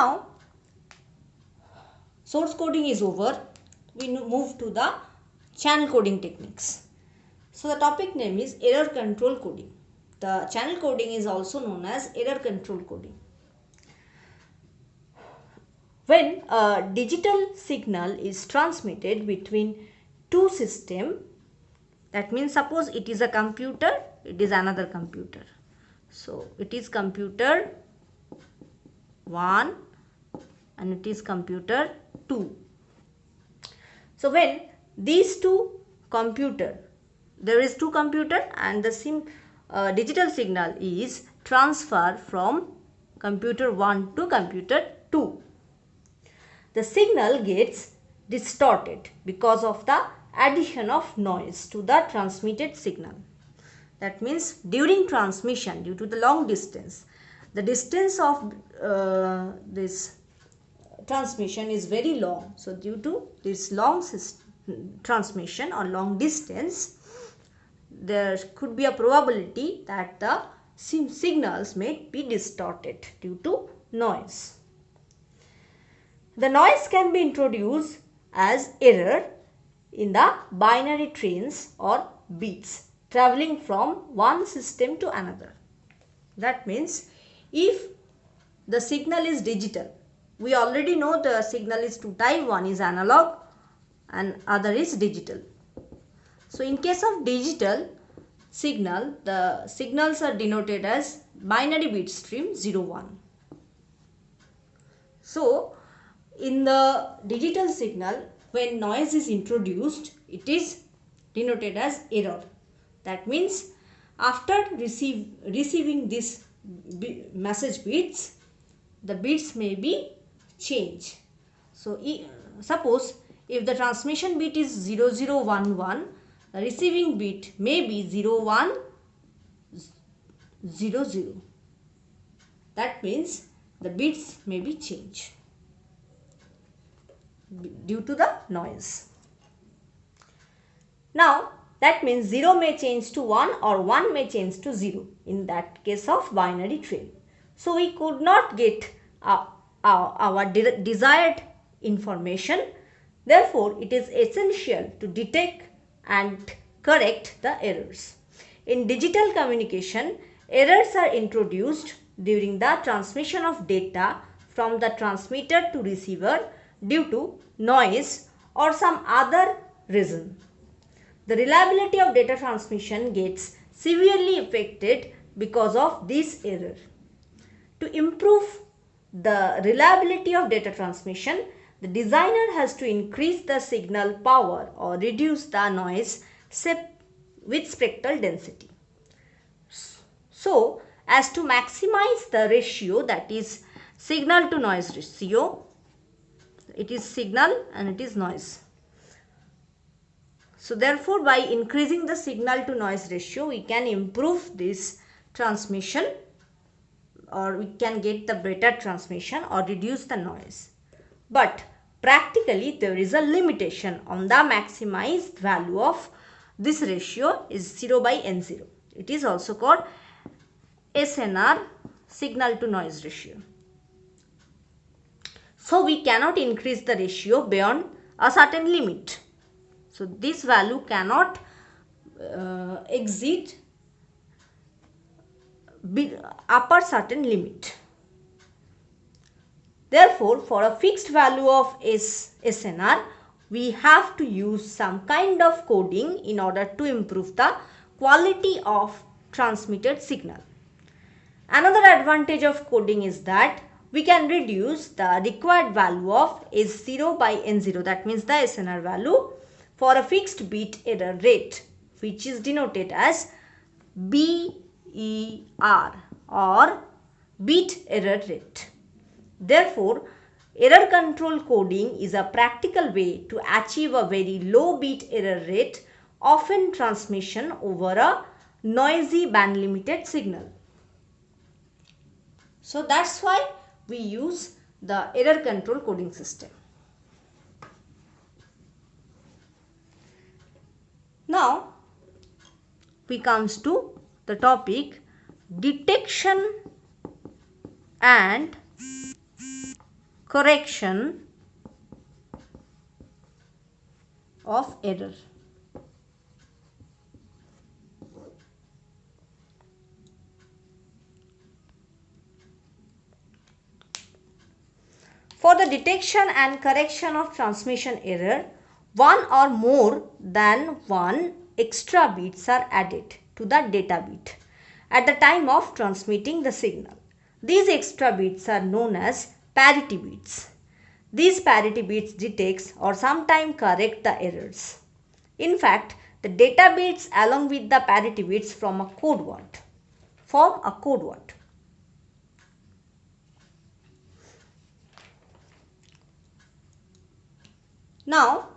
Now, source coding is over. We move to the channel coding techniques. So the topic name is error control coding. The channel coding is also known as error control coding. When a digital signal is transmitted between two systems, that means suppose it is a computer, it is another computer. So it is computer 1 and it is computer 2. So when these two computer, there is two computer and the digital signal is transferred from computer 1 to computer 2. The signal gets distorted because of the addition of noise to the transmitted signal. That means during transmission, due to the long distance, the distance of this transmission is very long. So due to this long transmission or long distance, there could be a probability that the signals may be distorted due to noise. The noise can be introduced as error in the binary trains or bits traveling from one system to another. That means if the signal is digital, we already know the signal is two types, one is analog and other is digital. So in case of digital signal, the signals are denoted as binary bit stream 0, 1. So in the digital signal, when noise is introduced, it is denoted as error. That means after receiving this message bits, the bits may be changed. So suppose if the transmission bit is 0011, the receiving bit may be 0100. That means the bits may be changed due to the noise. Now that means 0 may change to 1 or 1 may change to 0 in that case of binary train. So we could not get our desired information. Therefore, it is essential to detect and correct the errors. In digital communication, errors are introduced during the transmission of data from the transmitter to receiver due to noise or some other reason. The reliability of data transmission gets severely affected because of this error. To improve the reliability of data transmission, the designer has to increase the signal power or reduce the noise with spectral density. So, as to maximize the ratio, that is signal to noise ratio, it is signal and it is noise. So therefore, by increasing the signal to noise ratio, we can improve this transmission, or we can get the better transmission or reduce the noise. But practically there is a limitation on the maximized value of this ratio is 0 by n0. It is also called SNR, signal to noise ratio. So we cannot increase the ratio beyond a certain limit. So this value cannot exceed upper certain limit. Therefore, for a fixed value of SNR, we have to use some kind of coding in order to improve the quality of transmitted signal. Another advantage of coding is that we can reduce the required value of S0 by N0, that means the SNR value, for a fixed bit error rate, which is denoted as BER or bit error rate. Therefore, error control coding is a practical way to achieve a very low bit error rate of transmission over a noisy band limited signal. So that's why we use the error control coding system. Now we comes to the topic detection and correction of error. For the detection and correction of transmission error, one or more than one extra bits are added to the data bit at the time of transmitting the signal. These extra bits are known as parity bits. These parity bits detects or sometimes correct the errors. In fact, the data bits along with the parity bits form a code word. Now,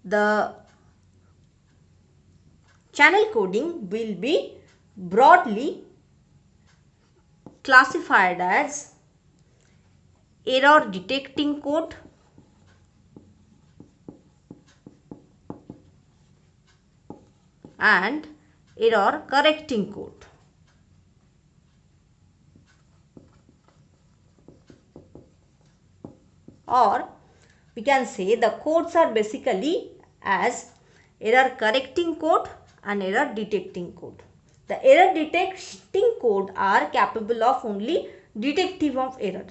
the channel coding will be broadly classified as error detecting code, and error correcting code. Or we can say the codes are basically as error correcting code and error detecting code. The error detecting code are capable of only detective of error.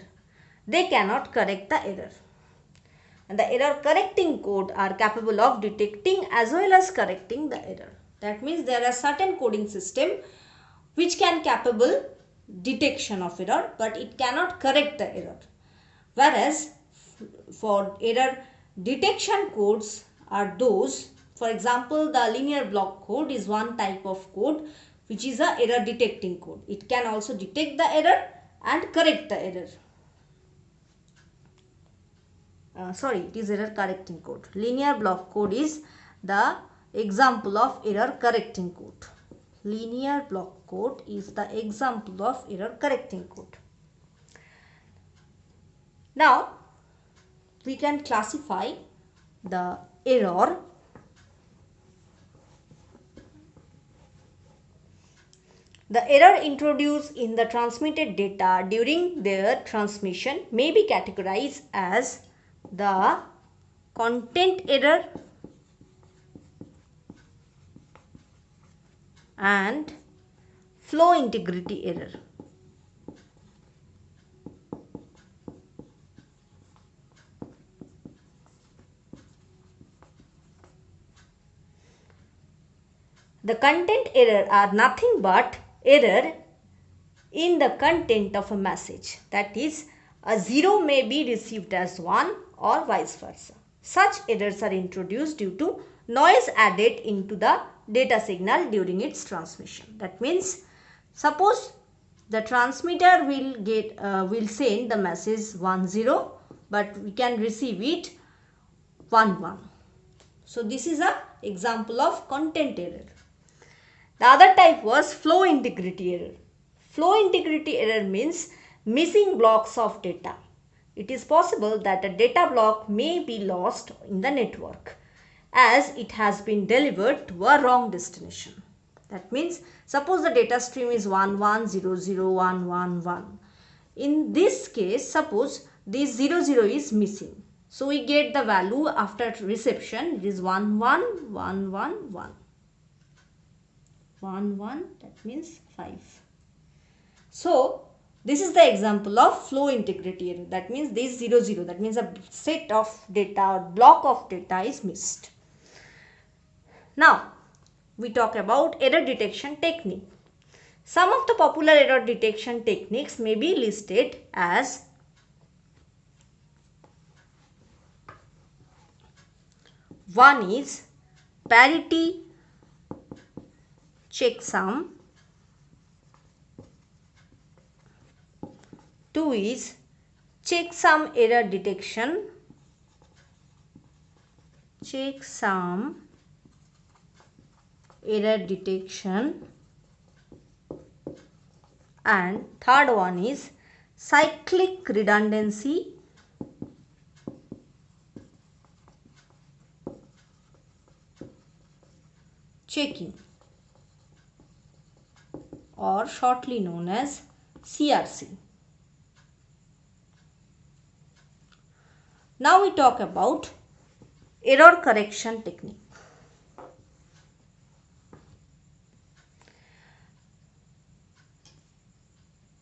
They cannot correct the error. And the error correcting code are capable of detecting as well as correcting the error. That means there are certain coding system which can capable detection of error, but it cannot correct the error. Whereas for error detection codes are those, for example, the linear block code is one type of code which is a error detecting code. It can also detect the error and correct the error. It is error correcting code. Linear block code is the example of error correcting code. Linear block code is the example of error correcting code. Now, we can classify the error introduced in the transmitted data during their transmission may be categorized as the content error and flow integrity error. The content error are nothing but error in the content of a message. That is, a 0 may be received as 1 or vice versa. Such errors are introduced due to noise added into the data signal during its transmission. That means, suppose the transmitter will send the message 10, but we can receive it 11. So this is an example of content error. The other type was flow integrity error. Flow integrity error means missing blocks of data. It is possible that a data block may be lost in the network as it has been delivered to a wrong destination. That means, suppose the data stream is 11001111. In this case, suppose this 00 is missing. So we get the value after reception, it is 11111. 1, that means 5. So this is the example of flow integrity error. That means this 00, that means a set of data or block of data is missed. Now we talk about error detection technique. Some of the popular error detection techniques may be listed as one is parity checksum, 2 is checksum error detection, and third one is cyclic redundancy checking, or shortly known as CRC. Now we talk about error correction technique.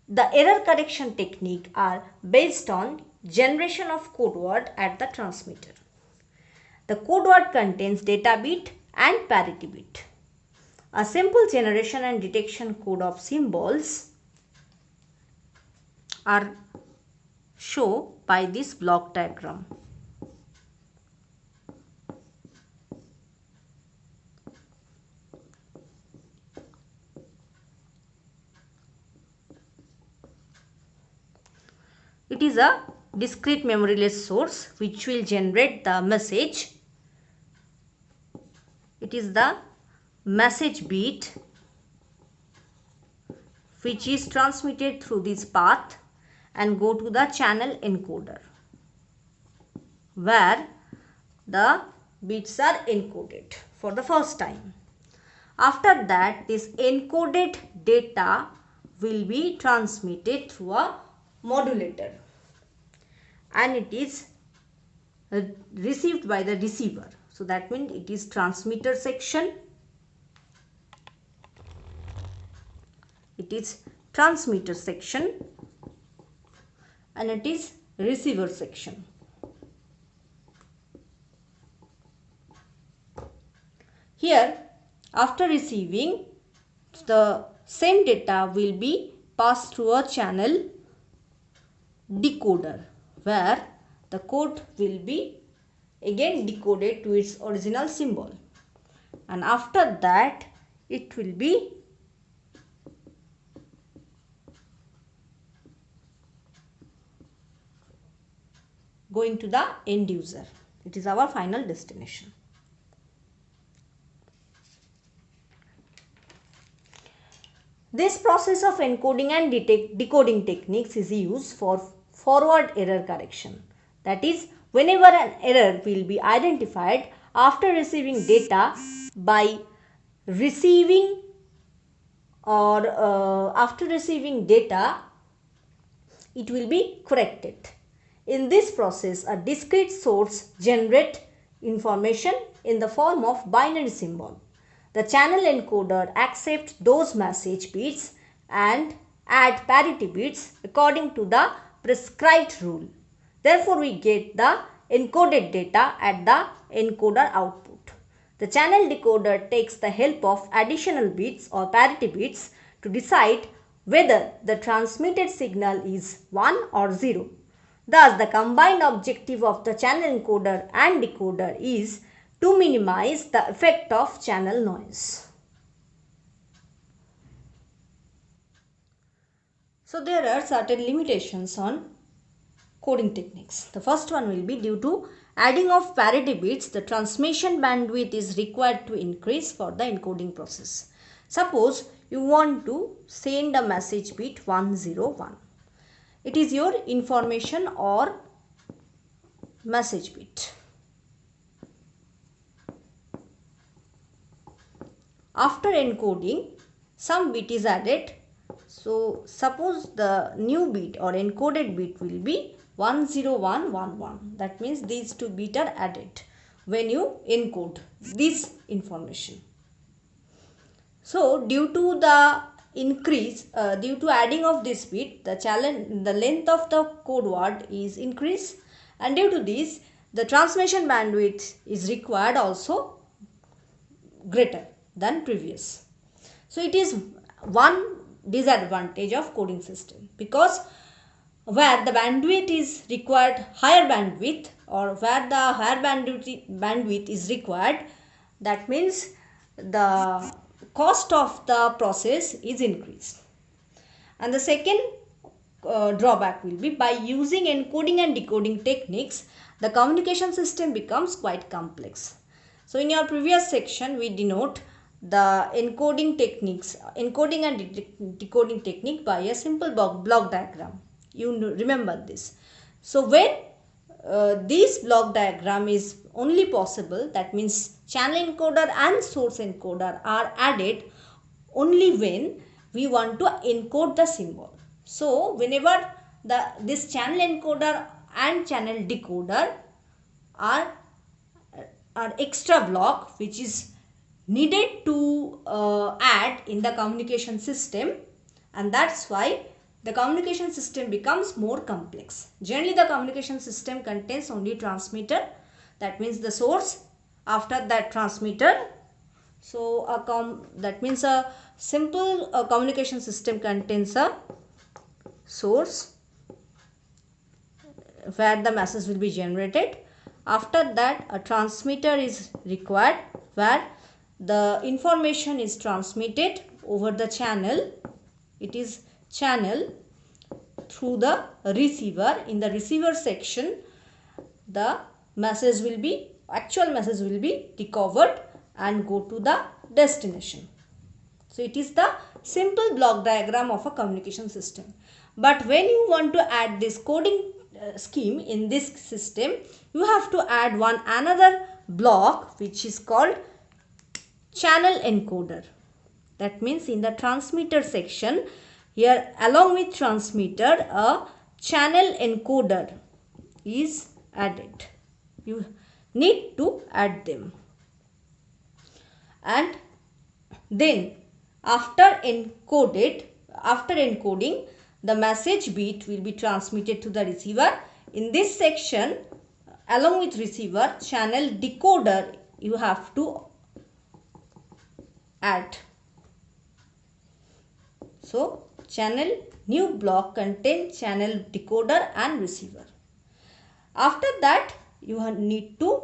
The error correction technique are based on generation of code word at the transmitter. The code word contains data bit and parity bit. A simple generation and detection code of symbols are shown by this block diagram. It is a discrete memoryless source which will generate the message. It is the message bit which is transmitted through this path and go to the channel encoder where the bits are encoded for the first time. After that, this encoded data will be transmitted through a modulator and it is received by the receiver. So that means it is transmitter section, it is transmitter section and it is receiver section. Here, after receiving, the same data will be passed through a channel decoder where the code will be again decoded to its original symbol, and after that it will be going to the end user. It is our final destination. This process of encoding and decoding techniques is used for forward error correction. That is, whenever an error will be identified after receiving data by receiving or after receiving data, it will be corrected. In this process, a discrete source generates information in the form of binary symbol. The channel encoder accepts those message bits and add parity bits according to the prescribed rule. Therefore, we get the encoded data at the encoder output. The channel decoder takes the help of additional bits or parity bits to decide whether the transmitted signal is 1 or 0. Thus, the combined objective of the channel encoder and decoder is to minimize the effect of channel noise. So, there are certain limitations on coding techniques. The first one will be due to adding of parity bits, the transmission bandwidth is required to increase for the encoding process. Suppose you want to send a message bit 101. It is your information or message bit. After encoding, some bit is added. So, suppose the new bit or encoded bit will be 10111. That means these two bits are added when you encode this information. So, due to the increase, due to adding of this bit, the length of the code word is increased, and due to this, the transmission bandwidth is required also greater than previous. So, it is one disadvantage of coding system, because where the bandwidth is required higher bandwidth or where the higher bandwidth is required, that means the cost of the process is increased. And the second drawback will be by using encoding and decoding techniques, the communication system becomes quite complex. So, in your previous section, we denote the encoding techniques, encoding and decoding technique by a simple block diagram. You remember this. So, when this block diagram is only possible, that means channel encoder and source encoder are added only when we want to encode the symbol. So, whenever this channel encoder and channel decoder are extra block which is needed to add in the communication system, and that's why the communication system becomes more complex. Generally the communication system contains only transmitter, that means the source, after that transmitter. So that means a simple communication system contains a source where the message will be generated. After that a transmitter is required where the information is transmitted over the channel. It is channel through the receiver. In the receiver section the message will be, actual message will be decoded and go to the destination. So it is the simple block diagram of a communication system. But when you want to add this coding scheme in this system, you have to add one another block which is called channel encoder. That means in the transmitter section, here along with transmitter a channel encoder is added. You need to add them. And then after encoding, the message bit will be transmitted to the receiver. In this section, along with receiver, channel decoder you have to add. So channel new block contains channel decoder and receiver. After that you need to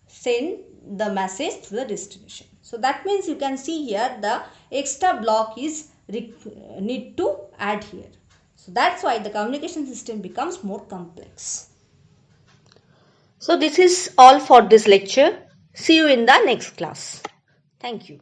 send the message to the destination. So that means you can see here the extra block is need to add here. So that's why the communication system becomes more complex. So this is all for this lecture. See you in the next class. Thank you.